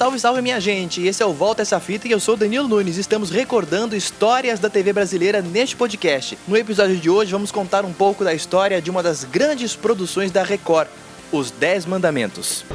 Salve, salve minha gente, esse é o Volta Essa Fita e eu sou Danilo Nunes. Estamos recordando histórias da TV brasileira neste podcast. No episódio de hoje vamos contar um pouco da história de uma das grandes produções da Record, Os 10 Mandamentos.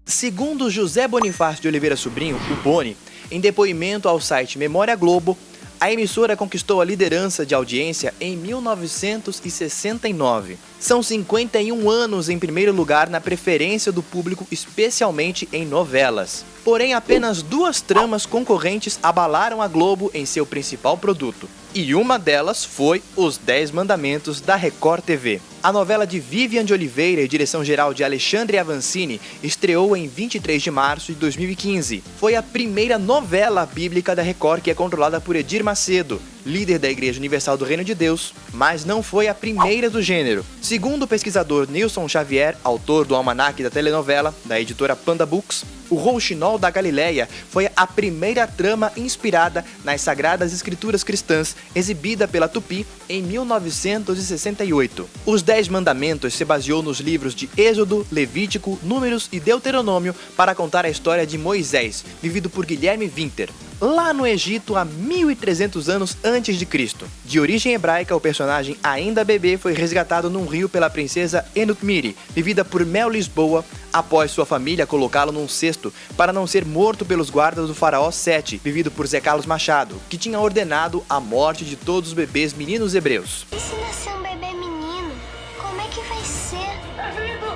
Segundo José Bonifácio de Oliveira Sobrinho, o Boni, em depoimento ao site Memória Globo, a emissora conquistou a liderança de audiência em 1969. São 51 anos em primeiro lugar na preferência do público, especialmente em novelas. Porém, apenas 2 tramas concorrentes abalaram a Globo em seu principal produto. E uma delas foi Os 10 Mandamentos da Record TV. A novela de Vivian de Oliveira e direção geral de Alexandre Avancini estreou em 23 de março de 2015. Foi a primeira novela bíblica da Record que é controlada por Edir Macedo, líder da Igreja Universal do Reino de Deus, mas não foi a primeira do gênero. Segundo o pesquisador Nilson Xavier, autor do almanaque da telenovela, da editora Panda Books, o Rouxinol da Galileia foi a primeira trama inspirada nas Sagradas Escrituras cristãs, exibida pela Tupi em 1968. Os 10 Mandamentos se baseou nos livros de Êxodo, Levítico, Números e Deuteronômio para contar a história de Moisés, vivido por Guilherme Winter, lá no Egito há 1300 anos antes de Cristo. De origem hebraica, o personagem ainda bebê foi resgatado num rio pela princesa Enutmiri, vivida por Mel Lisboa, após sua família colocá-lo num cesto para não ser morto pelos guardas do faraó Sete, vivido por Zé Carlos Machado, que tinha ordenado a morte de todos os bebês meninos hebreus. E se nascer um bebê menino, como é que vai ser? Tá vindo!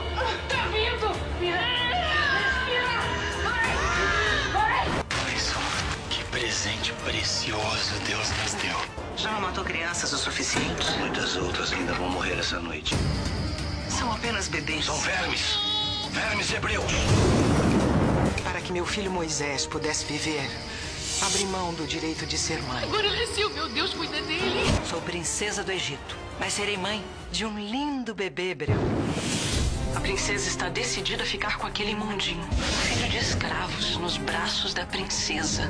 Tá vindo! Que presente precioso Deus nos deu. Já não matou crianças o suficiente? Muitas outras ainda vão morrer essa noite. São apenas bebês. São vermes. Vermes hebreus. Para que meu filho Moisés pudesse viver, abri mão do direito de ser mãe. Agora ele nasceu, meu Deus, cuida dele. Sou princesa do Egito, mas serei mãe de um lindo bebê hebreu. A princesa está decidida a ficar com aquele imundinho, filho de escravos, nos braços da princesa.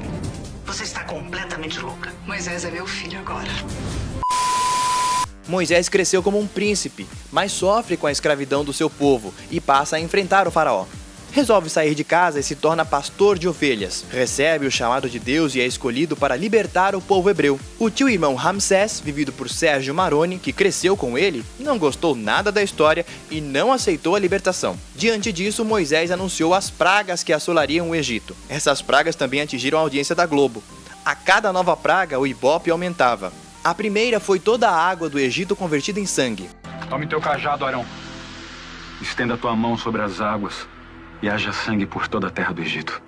Você está completamente louca. Moisés é meu filho agora. Moisés cresceu como um príncipe, mas sofre com a escravidão do seu povo e passa a enfrentar o faraó. Resolve sair de casa e se torna pastor de ovelhas. Recebe o chamado de Deus e é escolhido para libertar o povo hebreu. O tio-irmão Ramsés, vivido por Sérgio Maroni, que cresceu com ele, não gostou nada da história e não aceitou a libertação. Diante disso, Moisés anunciou as pragas que assolariam o Egito. Essas pragas também atingiram a audiência da Globo. A cada nova praga, o ibope aumentava. A primeira foi toda a água do Egito convertida em sangue. Tome teu cajado, Arão. Estenda tua mão sobre as águas e haja sangue por toda a terra do Egito.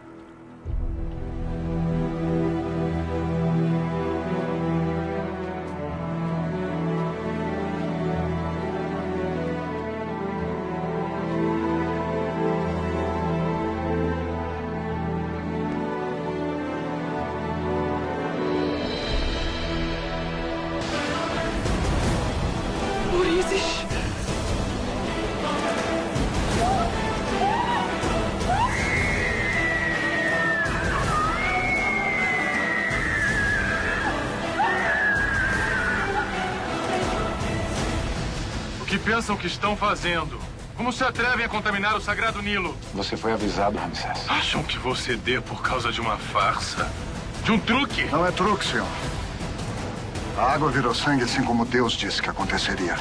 O que pensam que estão fazendo? Como se atrevem a contaminar o sagrado Nilo? Você foi avisado, Ramsés. Acham que vou ceder por causa de uma farsa? De um truque? Não é truque, senhor. A água virou sangue assim como Deus disse que aconteceria.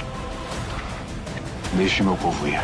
Deixe meu povo ir.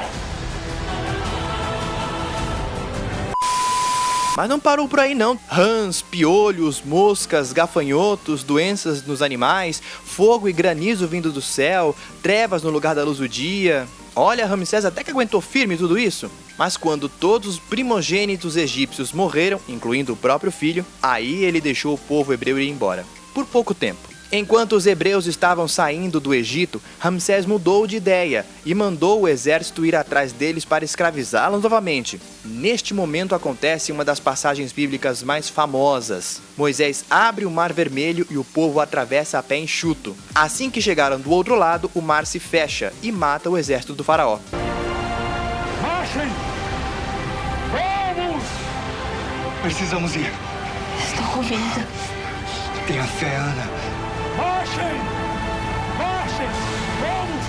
Mas não parou por aí não. Rãs, piolhos, moscas, gafanhotos, doenças nos animais, fogo e granizo vindo do céu, trevas no lugar da luz do dia. Olha, Ramsés até que aguentou firme tudo isso. Mas quando todos os primogênitos egípcios morreram, incluindo o próprio filho, aí ele deixou o povo hebreu ir embora. Por pouco tempo. Enquanto os hebreus estavam saindo do Egito, Ramsés mudou de ideia e mandou o exército ir atrás deles para escravizá-los novamente. Neste momento acontece uma das passagens bíblicas mais famosas. Moisés abre o Mar Vermelho e o povo atravessa a pé enxuto. Assim que chegaram do outro lado, o mar se fecha e mata o exército do faraó. Marchem! Vamos! Precisamos ir. Estou com medo. Tenha fé, Ana. Marchem! Marchem! Vamos!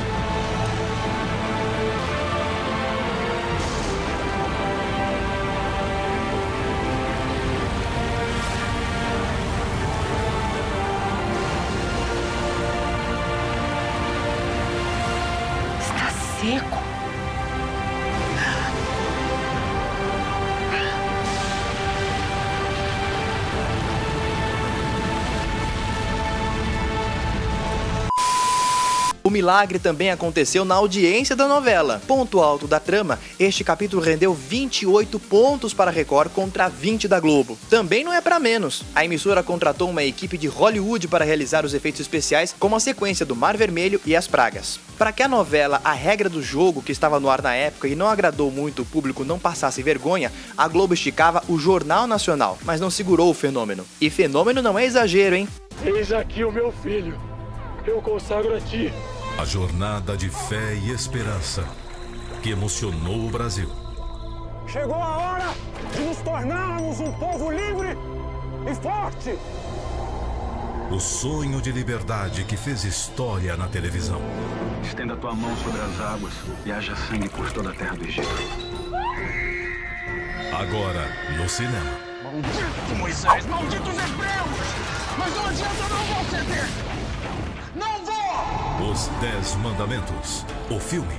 Está seco. O milagre também aconteceu na audiência da novela. Ponto alto da trama, este capítulo rendeu 28 pontos para a Record contra 20 da Globo. Também não é para menos. A emissora contratou uma equipe de Hollywood para realizar os efeitos especiais, como a sequência do Mar Vermelho e as pragas. Para que a novela A Regra do Jogo, que estava no ar na época e não agradou muito o público, não passasse vergonha, a Globo esticava o Jornal Nacional, mas não segurou o fenômeno. E fenômeno não é exagero, hein? Eis aqui o meu filho. Eu consagro a ti. A jornada de fé e esperança que emocionou o Brasil. Chegou a hora de nos tornarmos um povo livre e forte. O sonho de liberdade que fez história na televisão. Estenda tua mão sobre as águas e haja sangue por toda a terra do Egito. Agora, no cinema. Maldito Moisés, malditos hebreus! Mas não adianta, eu não vou ceder! Não vou! Os 10 Mandamentos, o filme.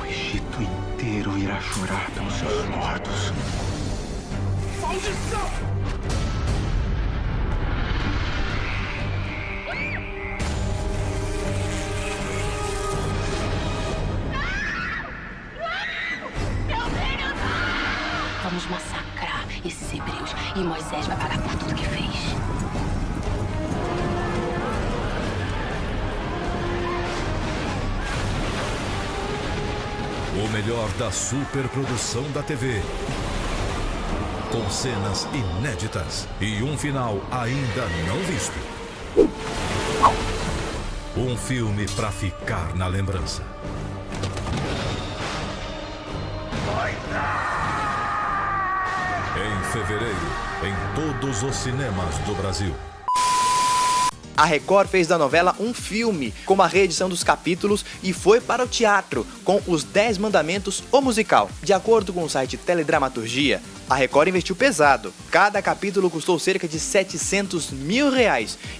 O Egito inteiro irá chorar pelos seus mortos. Maldição! Vamos massacrar esses hebreus e Moisés vai pagar por tudo que fez. O melhor da superprodução da TV. Com cenas inéditas e um final ainda não visto. Um filme pra ficar na lembrança. Em fevereiro, em todos os cinemas do Brasil. A Record fez da novela um filme, com uma reedição dos capítulos, e foi para o teatro, com Os 10 Mandamentos, o musical. De acordo com o site Teledramaturgia, a Record investiu pesado. Cada capítulo custou cerca de R$700 mil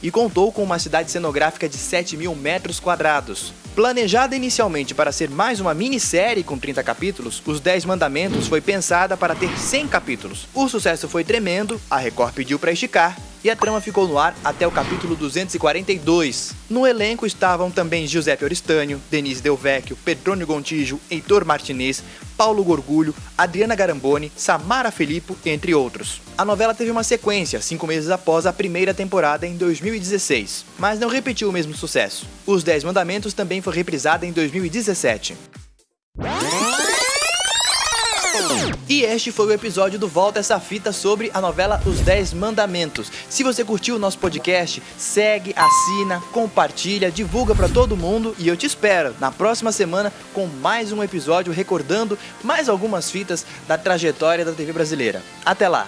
e contou com uma cidade cenográfica de 7.000 metros quadrados. Planejada inicialmente para ser mais uma minissérie com 30 capítulos, Os 10 Mandamentos foi pensada para ter 100 capítulos. O sucesso foi tremendo, a Record pediu para esticar, e a trama ficou no ar até o capítulo 242. No elenco estavam também Giuseppe Oristânio, Denise Del Vecchio, Petrônio Gontijo, Heitor Martinez, Paulo Gorgulho, Adriana Garamboni, Samara Filippo, entre outros. A novela teve uma sequência, 5 meses após a primeira temporada em 2016, mas não repetiu o mesmo sucesso. Os 10 Mandamentos também foi reprisada em 2017. E este foi o episódio do Volta Essa Fita sobre a novela Os 10 Mandamentos. Se você curtiu o nosso podcast, segue, assina, compartilha, divulga pra todo mundo e eu te espero na próxima semana com mais um episódio recordando mais algumas fitas da trajetória da TV brasileira. Até lá!